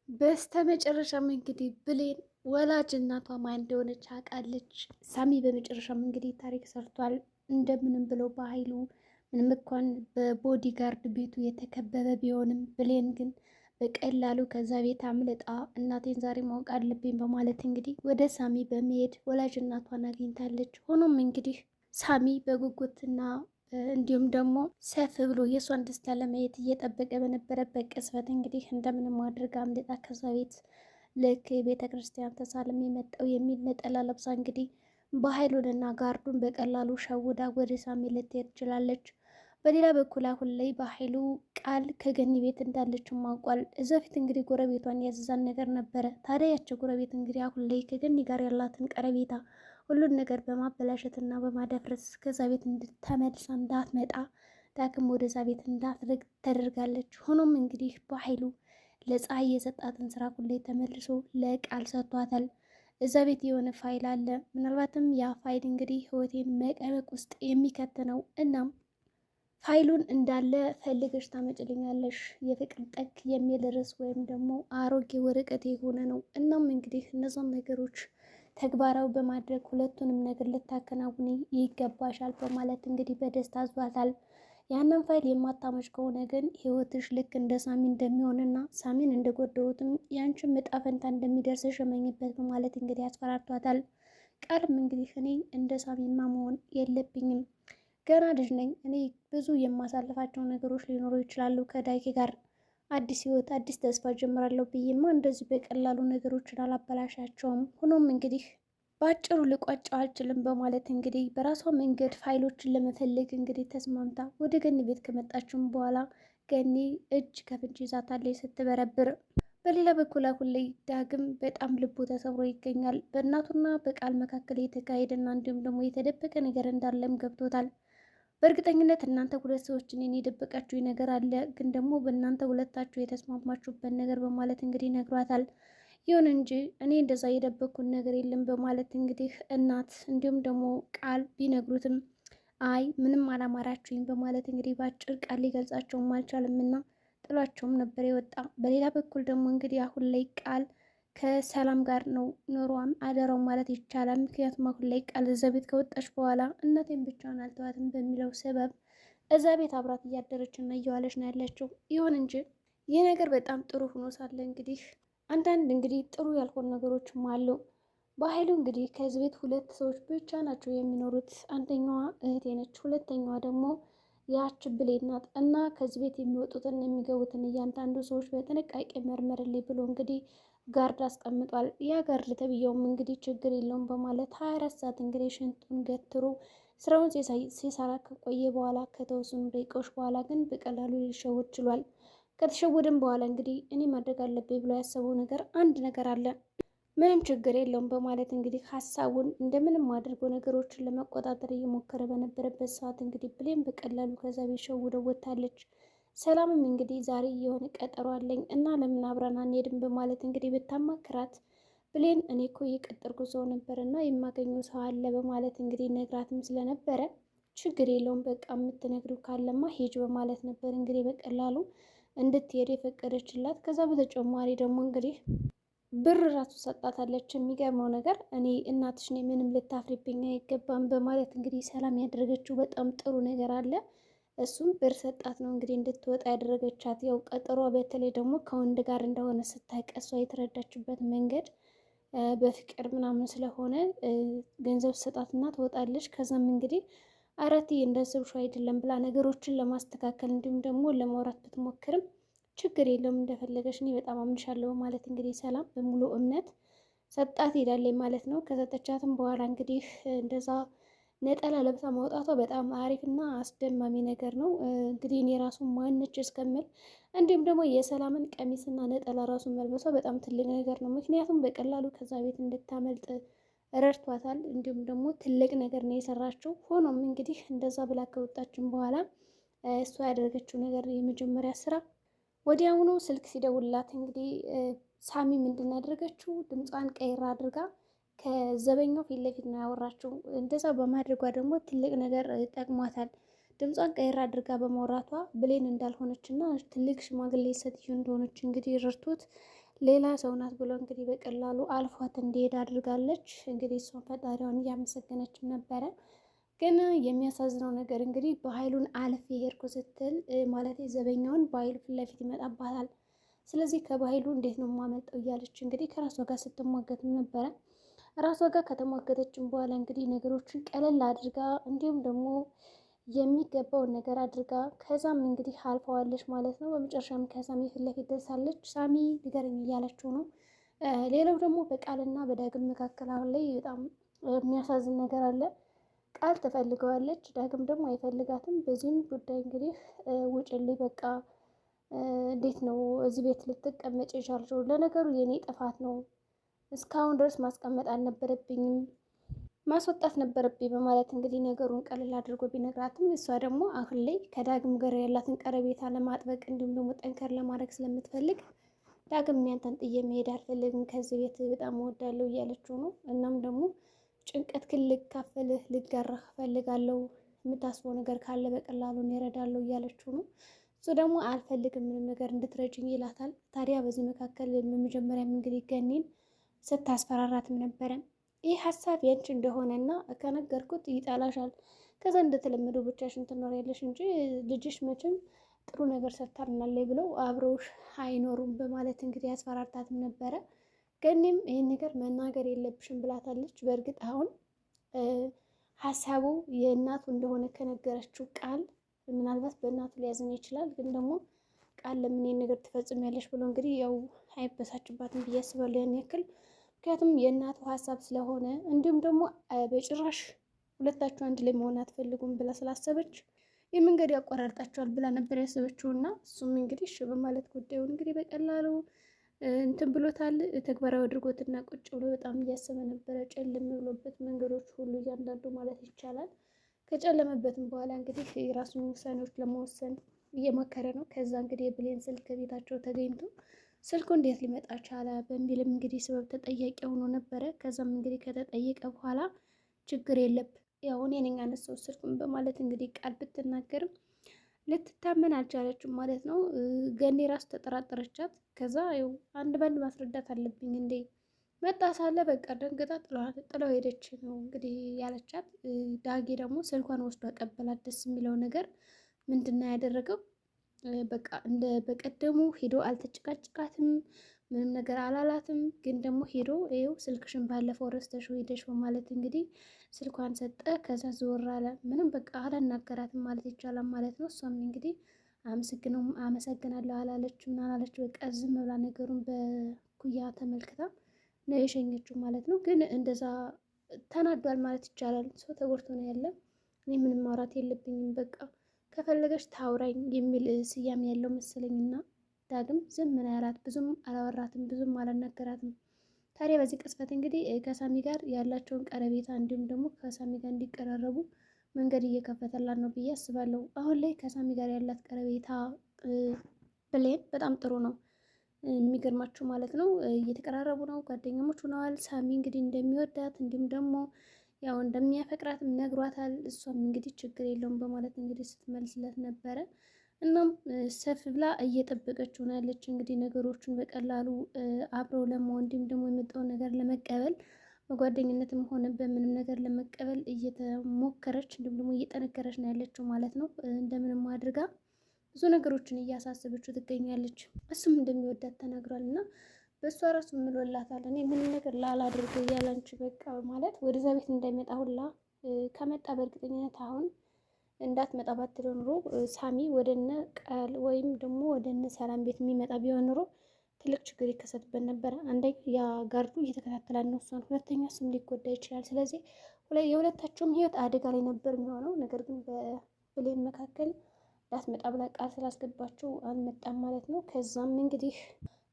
በስተመጨረሻም እንግዲህ ብሌን ወላጅ እናቷ ማን እንደሆነች አውቃለች። ሳሚ በመጨረሻም እንግዲህ ታሪክ ሰርቷል። እንደምንም ብለው በኃይሉ ምንም እንኳን በቦዲጋርድ ቤቱ የተከበበ ቢሆንም ብሌን ግን በቀላሉ ከዛ ቤት አምልጣ እናቴን ዛሬ ማወቅ አለብኝ በማለት እንግዲህ ወደ ሳሚ በመሄድ ወላጅ እናቷን አግኝታለች። ሆኖም እንግዲህ ሳሚ በጉጉትና እንዲሁም ደግሞ ሰፍ ብሎ የእሷን ደስታ ለማየት እየጠበቀ በነበረበት ቅጽበት እንግዲህ እንደምንም አድርጋ አምልጣ ከዛ ቤት ልክ ቤተ ክርስቲያን ተሳልም የመጣው የሚል ነጠላ ለብሳ እንግዲህ በኃይሉንና ጋርዱን በቀላሉ ሸውዳ ወደ ሳሚ ልትሄድ ትችላለች። በሌላ በኩል አሁን ላይ በኃይሉ ቃል ከገኒ ቤት እንዳለች ማውቋል። እዛ ፊት እንግዲህ ጎረቤቷን ያዘዛን ነገር ነበረ። ታዲያ ያቸው ጎረቤት እንግዲህ አሁን ላይ ከገኒ ጋር ያላትን ቀረቤታ ሁሉን ነገር በማበላሸትና በማደፍረስ ከዛ ቤት እንድትመልሳ እንዳትመጣ ዳግም ወደዛ ቤት እንዳትርግ ተደርጋለች። ሆኖም እንግዲህ በኃይሉ ለፀሐይ የሰጣትን ስራ ሁሌ ተመልሶ ለቃል ሰጥቷታል። እዛ ቤት የሆነ ፋይል አለ። ምናልባትም ያ ፋይል እንግዲህ ህይወቴን መቀበቅ ውስጥ የሚከት ነው። እናም ፋይሉን እንዳለ ፈልገሽ ታመጭልኛለሽ፣ የፍቅር ጠግ የሚል ርዕስ ወይም ደግሞ አሮጌ ወረቀት የሆነ ነው። እናም እንግዲህ እነዛን ነገሮች ተግባራዊ በማድረግ ሁለቱንም ነገር ልታከናውኒ ይገባሻል በማለት እንግዲህ በደስታ አዟታል። ያንን ፋይል የማታመጭ ከሆነ ግን ህይወትሽ ልክ እንደ ሳሚ እንደሚሆንና ሳሚን እንደጎደውትም ያንቺን ዕጣ ፈንታ እንደሚደርስሽ እመኝበት በማለት እንግዲህ ያስፈራርቷታል። ቃልም እንግዲህ እኔ እንደ ሳሚማ መሆን የለብኝም፣ ገና ልጅ ነኝ፣ እኔ ብዙ የማሳልፋቸው ነገሮች ሊኖሩ ይችላሉ፣ ከዳይኬ ጋር አዲስ ህይወት አዲስ ተስፋ ጀምራለሁ ብዬማ እንደዚህ በቀላሉ ነገሮችን አላበላሻቸውም። ሆኖም እንግዲህ በአጭሩ ልቋጨው አልችልም በማለት እንግዲህ በራሷ መንገድ ፋይሎችን ለመፈለግ እንግዲህ ተስማምታ ወደ ገኒ ቤት ከመጣችም በኋላ ገኒ እጅ ከፍንጅ ይዛታለች ስትበረብር። በሌላ በኩል አሁን ላይ ዳግም በጣም ልቡ ተሰብሮ ይገኛል። በእናቱና በቃል መካከል የተካሄደና እንዲሁም ደግሞ የተደበቀ ነገር እንዳለም ገብቶታል። በእርግጠኝነት እናንተ ሁለት ሰዎች እኔን የደበቃችሁ ነገር አለ፣ ግን ደግሞ በእናንተ ሁለታችሁ የተስማማችሁበት ነገር በማለት እንግዲህ ነግሯታል። ይሁን እንጂ እኔ እንደዛ የደበኩን ነገር የለም በማለት እንግዲህ እናት እንዲሁም ደግሞ ቃል ቢነግሩትም አይ ምንም አላማራችሁኝ በማለት እንግዲህ በአጭር ቃል ሊገልጻቸውም አልቻለም እና ጥሏቸውም ነበር የወጣ። በሌላ በኩል ደግሞ እንግዲህ አሁን ላይ ቃል ከሰላም ጋር ነው ኑሯም አደረው ማለት ይቻላል። ምክንያቱም አሁን ላይ ቃል እዛ ቤት ከወጣች በኋላ እናቴን ብቻዋን አልተዋትም በሚለው ሰበብ እዛ ቤት አብራት እያደረች እና እየዋለች ነው ያለችው። ይሁን እንጂ ይህ ነገር በጣም ጥሩ ሆኖ ሳለ እንግዲህ አንዳንድ እንግዲህ ጥሩ ያልሆኑ ነገሮችም አሉ። በኃይሉ እንግዲህ ከዚህ ቤት ሁለት ሰዎች ብቻ ናቸው የሚኖሩት። አንደኛዋ እህቴ ነች፣ ሁለተኛዋ ደግሞ ያች ብሌን ናት። እና ከዚህ ቤት የሚወጡትን የሚገቡትን እያንዳንዱ ሰዎች በጥንቃቄ መርመርልኝ ብሎ እንግዲህ ጋርድ አስቀምጧል። ያ ጋርድ ተብዬውም እንግዲህ ችግር የለውም በማለት 24 ሰዓት እንግዲህ ሽንጡን ገትሮ ስራውን ሲሰራ ከቆየ በኋላ ከተወሰኑ ደቂቃዎች በኋላ ግን በቀላሉ ሊሸወድ ችሏል። ከተሸወደም በኋላ እንግዲህ እኔ ማድረግ አለብኝ ብሎ ያሰበው ነገር አንድ ነገር አለ። ምንም ችግር የለውም በማለት እንግዲህ ሀሳቡን እንደምንም አድርጎ ነገሮችን ለመቆጣጠር እየሞከረ በነበረበት ሰዓት እንግዲህ ብሌን በቀላሉ ከዛ ቤት ሸውደው ወጥታለች። ሰላምም እንግዲህ ዛሬ የሆነ ቀጠሮ አለኝ እና ለምን አብረን አንሄድም በማለት እንግዲህ ብታማክራት ብሌን እኔ እኮ እየቀጠርኩ ሰው ነበር እና የማገኘው ሰው አለ በማለት እንግዲህ ነግራትም ስለነበረ ችግር የለውም በቃ የምትነግሪው ካለማ ሄጅ በማለት ነበር እንግዲህ በቀላሉ እንድትሄድ የፈቀደችላት። ከዛ በተጨማሪ ደግሞ እንግዲህ ብር ራሱ ሰጣታለች። የሚገርመው ነገር እኔ እናትሽ ነኝ፣ ምንም ልታፍሪብኝ አይገባም በማለት እንግዲህ ሰላም ያደረገችው በጣም ጥሩ ነገር አለ። እሱም ብር ሰጣት ነው እንግዲህ እንድትወጣ ያደረገቻት። ያው ቀጠሯ በተለይ ደግሞ ከወንድ ጋር እንደሆነ ስታቀሷ የተረዳችበት መንገድ በፍቅር ምናምን ስለሆነ ገንዘብ ሰጣትና ትወጣለች። ከዛም እንግዲህ አራትዬ እንዳሰብሽው አይደለም ብላ ነገሮችን ለማስተካከል እንዲሁም ደግሞ ለማውራት ብትሞክርም ችግር የለውም እንደፈለገሽ እኔ በጣም አምንሻለሁ ማለት እንግዲህ ሰላም በሙሉ እምነት ሰጣት ሄዳለች ማለት ነው። ከሰጠቻትም በኋላ እንግዲህ እንደዛ ነጠላ ለብሳ ማውጣቷ በጣም አሪፍና አስደማሚ ነገር ነው። እንግዲህ እኔ ራሱ ማንች እስከምል እንዲሁም ደግሞ የሰላምን ቀሚስና ነጠላ ራሱን መልበሷ በጣም ትልቅ ነገር ነው። ምክንያቱም በቀላሉ ከዛ ቤት እንድታመልጥ ረድቷታል። እንዲሁም ደግሞ ትልቅ ነገር ነው የሰራችው። ሆኖም እንግዲህ እንደዛ ብላ ከወጣችን በኋላ እሷ ያደረገችው ነገር የመጀመሪያ ስራ ወዲያውኑ ስልክ ሲደውልላት እንግዲህ ሳሚ ምንድን ያደረገችው ድምጿን ቀይራ አድርጋ ከዘበኛው ፊት ለፊት ነው ያወራችው። እንደዛ በማድረጓ ደግሞ ትልቅ ነገር ጠቅሟታል። ድምጿን ቀይራ አድርጋ በማውራቷ ብሌን እንዳልሆነች እና ትልቅ ሽማግሌ ሴትዮ እንደሆነች እንግዲህ ረድቶት ሌላ ሰው ናት ብሎ እንግዲህ በቀላሉ አልፏት እንዲሄድ አድርጋለች። እንግዲህ እሷን ፈጣሪዋን እያመሰገነችም ነበረ። ግን የሚያሳዝነው ነገር እንግዲህ በኃይሉን አልፌ ሄድኩ ስትል ማለት ዘበኛውን በኃይሉ ፊት ለፊት ይመጣባታል። ስለዚህ ከባህሉ እንዴት ነው የማመልጠው እያለች እንግዲህ ከራሷ ጋር ስትሟገትም ነበረ። ራሷ ጋር ከተሟገተችም በኋላ እንግዲህ ነገሮችን ቀለል አድርጋ እንዲሁም ደግሞ የሚገባውን ነገር አድርጋ ከዛም እንግዲህ አልፈዋለች ማለት ነው። በመጨረሻም ከሳሚ ፊት ለፊት ደርሳለች። ሳሚ ንገረኝ እያለችው ነው። ሌላው ደግሞ በቃልና በዳግም መካከል አሁን ላይ በጣም የሚያሳዝን ነገር አለ። ቃል ትፈልገዋለች፣ ዳግም ደግሞ አይፈልጋትም። በዚህም ጉዳይ እንግዲህ ውጭልኝ በቃ እንዴት ነው እዚህ ቤት ልትቀመጭ የቻልሽው? ለነገሩ የኔ ጥፋት ነው፣ እስካሁን ድረስ ማስቀመጥ አልነበረብኝም፣ ማስወጣት ነበረብኝ በማለት እንግዲህ ነገሩን ቀለል አድርጎ ቢነግራትም እሷ ደግሞ አሁን ላይ ከዳግም ጋር ያላትን ቀረቤታ ለማጥበቅ እንዲሁም ደግሞ ጠንከር ለማድረግ ስለምትፈልግ ዳግም ያንተን ጥዬ መሄድ አልፈልግም፣ ከዚህ ቤት በጣም እወዳለሁ እያለችው ነው። እናም ደግሞ ጭንቀት ግን ልካፈልህ ልጋራህ እፈልጋለሁ፣ የምታስበው ነገር ካለ በቀላሉ እረዳለሁ እያለችው ነው። እሱ ደግሞ አልፈልግም ምንም ነገር እንድትረጅኝ ይላታል። ታዲያ በዚህ መካከል መጀመሪያም እንግዲህ ገኒን ስታስፈራራትም ነበረ። ይህ ሀሳብ ያንቺ እንደሆነና ከነገርኩት ይጠላሻል፣ ከዛ እንደተለመደው ብቻሽን ትኖሪያለሽ እንጂ ልጅሽ መቼም ጥሩ ነገር ሰርታልናለች ብለው አብረውሽ አይኖሩም በማለት እንግዲህ ያስፈራርታትም ነበረ። ገኒም ይህን ነገር መናገር የለብሽም ብላታለች። በእርግጥ አሁን ሀሳቡ የእናቱ እንደሆነ ከነገረችው ቃል ምናልባት በእናቱ ሊያዝን ይችላል። ግን ደግሞ ቃል ለምን ይህን ነገር ትፈጽሚያለሽ ብሎ እንግዲህ ያው አይበሳጭባትም ብዬ አስባለሁ ያን ያክል። ምክንያቱም የእናቱ ሀሳብ ስለሆነ እንዲሁም ደግሞ በጭራሽ ሁለታችሁ አንድ ላይ መሆን አትፈልጉም ብላ ስላሰበች የመንገድ ያቋራርጣቸዋል ብላ ነበር ያሰበችው። እና እሱም እንግዲህ እሺ በማለት ጉዳዩን እንግዲህ በቀላሉ እንትን ብሎታል። ተግባራዊ አድርጎትና ቁጭ ብሎ በጣም እያሰበ ነበረ። ጨልም ብሎበት መንገዶች ሁሉ እያንዳንዱ ማለት ይቻላል ከጨለመበትም በኋላ እንግዲህ የራሱን ውሳኔዎች ለመወሰን እየሞከረ ነው። ከዛ እንግዲህ የብሌን ስልክ ቤታቸው ተገኝቶ ስልኩ እንዴት ሊመጣ ቻለ በሚልም እንግዲህ ስበብ ተጠያቂ ሆኖ ነበረ። ከዛም እንግዲህ ከተጠየቀ በኋላ ችግር የለም ያው እኔ ነኝ ያነሳሁት ስልኩን በማለት እንግዲህ ቃል ብትናገርም ልትታመን አልቻለችም ማለት ነው። ገኒ ራሱ ተጠራጠረቻት። ከዛ ያው አንድ በአንድ ማስረዳት አለብኝ እንዴ መጣ ሳለ በቃ ደንግጣ ጥለው ሄደች ነው እንግዲህ ያለቻት። ዳጊ ደግሞ ስልኳን ወስዶ አቀበላት። ደስ የሚለው ነገር ምንድን ነው ያደረገው? በቃ እንደ በቀደሙ ሄዶ አልተጨቃጭቃትም፣ ምንም ነገር አላላትም። ግን ደግሞ ሄዶ ይኸው ስልክሽን ባለፈው ረስተሽው ሄደሽ በማለት እንግዲህ ስልኳን ሰጠ። ከዛ ዝወር አለ። ምንም በቃ አላናገራትም ማለት ይቻላል ማለት ነው። እሷም እንግዲህ አመሰግናለሁ አላለች ምን አላለች። በቃ ዝም ብላ ነገሩን በኩያ ተመልክታ ነው የሸኘችው ማለት ነው። ግን እንደዛ ተናዷል ማለት ይቻላል። ሰው ተጎድቶ ነው ያለ። እኔ ምንም ማውራት የለብኝም በቃ ከፈለገች ታውራኝ የሚል ስያሜ ያለው መሰለኝና ዳግም ዝም ምን ያላት ብዙም አላወራትም፣ ብዙም አላናገራትም። ታዲያ በዚህ ቅጽበት እንግዲህ ከሳሚ ጋር ያላቸውን ቀረቤታ እንዲሁም ደግሞ ከሳሚ ጋር እንዲቀራረቡ መንገድ እየከፈተላት ነው ብዬ አስባለሁ። አሁን ላይ ከሳሚ ጋር ያላት ቀረቤታ ብሌን በጣም ጥሩ ነው። የሚገርማችሁ ማለት ነው እየተቀራረቡ ነው፣ ጓደኛሞች ሆነዋል። ሳሚ እንግዲህ እንደሚወዳት እንዲሁም ደግሞ ያው እንደሚያፈቅራትም ነግሯታል። እሷም እንግዲህ ችግር የለውም በማለት እንግዲህ ስትመልስለት ነበረ። እናም ሰፍ ብላ እየጠበቀችው ነው ያለች። እንግዲህ ነገሮችን በቀላሉ አብረው ለመሆን እንዲሁም ደግሞ የመጣውን ነገር ለመቀበል በጓደኝነትም ሆነ በምንም ነገር ለመቀበል እየተሞከረች እንዲሁም ደግሞ እየጠነከረች ነው ያለችው ማለት ነው። እንደምንም አድርጋ ብዙ ነገሮችን እያሳሰበችው ትገኛለች። እሱም እንደሚወዳት ተናግሯል እና በእሷ ራሱ ምሎላታል። እኔ ምንም ነገር ላላድርግ እያላንቺ በቃ ማለት ወደዛ ቤት እንዳይመጣ ሁላ ከመጣ በእርግጠኝነት አሁን እንዳትመጣ ባትለው ኑሮ ሳሚ ወደነ ቃል ወይም ደግሞ ወደነ ሰላም ቤት የሚመጣ ቢሆን ኑሮ ትልቅ ችግር ይከሰትበት ነበረ። አንደኛ ያ ጋርዱ እየተከታተላን ነው እሷን፣ ሁለተኛ እሱም ሊጎዳ ይችላል። ስለዚህ የሁለታቸውም ህይወት አደጋ ላይ ነበር የሚሆነው። ነገር ግን በብሌን መካከል ላትመጣ ብላ ቃል ስላስገባችው አልመጣም ማለት ነው። ከዛም እንግዲህ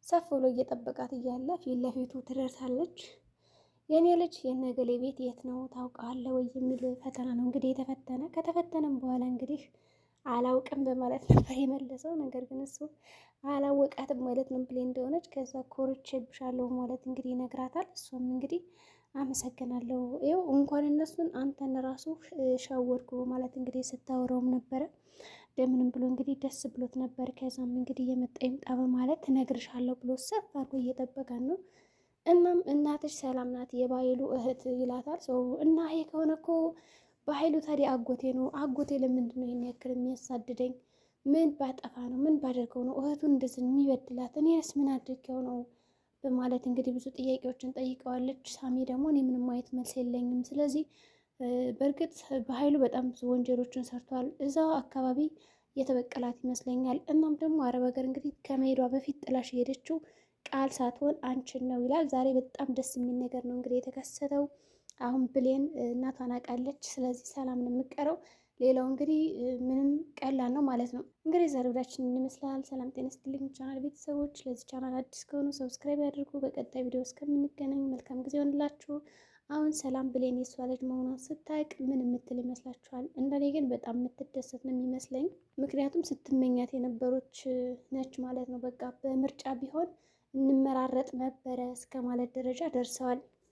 ሰፍ ብሎ እየጠበቃት እያለ ፊት ለፊቱ ትደርሳለች። የኔ ልጅ የነገሌ ቤት የት ነው ታውቃለህ ወይ የሚል ፈተና ነው እንግዲህ የተፈተነ። ከተፈተነም በኋላ እንግዲህ አላውቅም በማለት ነበር የመለሰው። ነገር ግን እሱ አላወቃትም ማለት ነው ብሌን እንደሆነች። ከዛ ኮርቼብሻለሁ ማለት እንግዲህ ይነግራታል። እሷም እንግዲህ አመሰግናለሁ፣ ይኸው እንኳን እነሱን አንተን ራሱ ሻወርኩ ማለት እንግዲህ ስታወራውም ነበረ። እንደምንም ብሎ እንግዲህ ደስ ብሎት ነበር። ከዛም እንግዲህ የመጣ ይምጣ በማለት እነግርሻለሁ ብሎ ሰፍ አድርጎ እየጠበቃን ነው። እናም እናትሽ ሰላም ናት የባይሉ እህት ይላታል። ሰው እና ይሄ ከሆነ እኮ በኃይሉ ታዲያ አጎቴ ነው። አጎቴ ለምንድን ነው ይሄን ያክል የሚያሳድደኝ? ምን ባጠፋ ነው? ምን ባደርገው ነው እህቱን እንደዚህ የሚበድላት? እኔስ ምን አድርጌው ነው? በማለት እንግዲህ ብዙ ጥያቄዎችን ጠይቀዋለች። ሳሚ ደግሞ እኔ ምንም ማየት መልስ የለኝም። ስለዚህ በእርግጥ በኃይሉ በጣም ብዙ ወንጀሎችን ሰርቷል። እዛ አካባቢ የተበቀላት ይመስለኛል። እናም ደግሞ አረብ ሀገር እንግዲህ ከመሄዷ በፊት ጥላሽ የሄደችው ቃል ሳትሆን አንቺን ነው ይላል። ዛሬ በጣም ደስ የሚል ነገር ነው እንግዲህ የተከሰተው። አሁን ብሌን እናቷን አውቃለች። ስለዚህ ሰላም ነው የምትቀረው። ሌላው እንግዲህ ምንም ቀላል ነው ማለት ነው። እንግዲህ ዛሬ ወዳችን ይመስላል። ሰላም ጤና ይስጥልኝ ቻናል ቤተሰቦች። ለዚህ ቻናል አዲስ ከሆኑ ሰብስክራይብ ያድርጉ። በቀጣይ ቪዲዮ እስከምንገናኝ መልካም ጊዜ ሆንላችሁ። አሁን ሰላም ብሌን የሷ ልጅ መሆኗን ስታውቅ ምን የምትል ይመስላችኋል? እንደኔ ግን በጣም የምትደሰት ነው የሚመስለኝ። ምክንያቱም ስትመኛት የነበሮች ነች ማለት ነው። በቃ በምርጫ ቢሆን እንመራረጥ ነበረ እስከ ማለት ደረጃ ደርሰዋል።